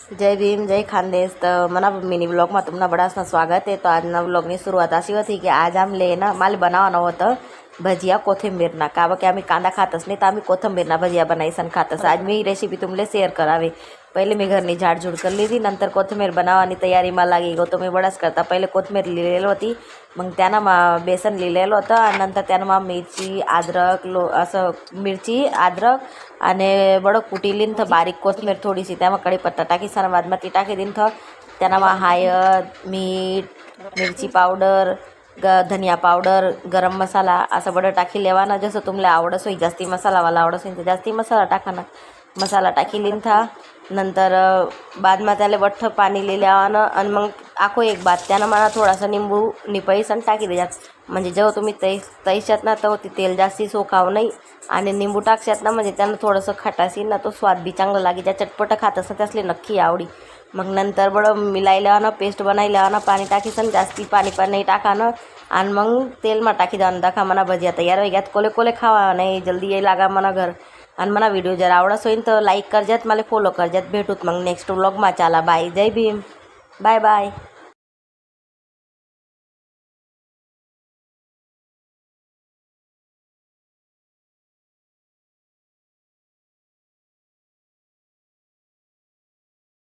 जय भीम जय खानदेश। तो मना mini blog में तुमना बड़ा स्वागत है। तो आज ब्लॉग की शुरुआत अशी थी कि आज आम लेना माल बनाववानं होतं भजिया कोथिंबीरना। का बा की आम्ही कांदा खातच नाही तर आम्ही कोथिंबीरना भजिया बनायसन खातस। आज मी ही रेसिपी तुमले शेअर करावे। पहिले मी घरनी झाडझूड कर लीधी, नंतर कोथिंबीर बनावવાની तयारीમાં लागी गो। तो मी बडाच करता पहिले कोथिंबीर लिहिलेली होती, मग त्यानं बेसन लिहिलेलं होतं आणि नंतर त्यानं मिरची अद्रक असं मिरची अद्रक आणि बडं कुटीलीन तर बारीक कोथिंबीर थोडीशी त्यामध्ये कढीपत्ता टाकी सर बादમાં ती टाकी दिन था। त्यानं हळद मीठ मिरची पावडर धनिया पावडर गरम मसाला असं बडं टाकी लेवाना। जसं तुमले आवडस होई जास्ती मसालावाला आवडस होई तर जास्ती मसाला टाकाना। मसाला टाकी लिन था, नंतर बादમાં त्याला वठ्ठ पाणी लिहिल्यानं आणि मग आखो एक बाद त्यानं मला थोडासा निंबू निपईसन टाकी द्यायचा। म्हणजे जेव्हा तुम्ही तैशात ना तेव्हा ती तेल जास्ती सोकाव नाही आणि निंबू टाकशात ना म्हणजे त्यानं थोडंसं खटास येईल ना, तो स्वाद बी चांगला लागे। ज्या चटपट खात असं त्यासले नक्की आवडी। मग नंतर बडं मिलायल्यानं पेस्ट बनायल्यानं पाणी टाकीसन जास्ती पाणी पण नाही टाकानं आणि मग तेलમાં टाकी देवानं। दाखा मना भजिया तयार होई गयात। कोले कोले खावा नाही जल्दी ये लागा मना घर। आणि मला व्हिडिओ जर आवडस होईन तर लाईक करजात, मला फॉलो करजात। भेटूत मग नेक्स्ट व्लॉगમાં। चाला बाय, जय भीम, बाय बाय।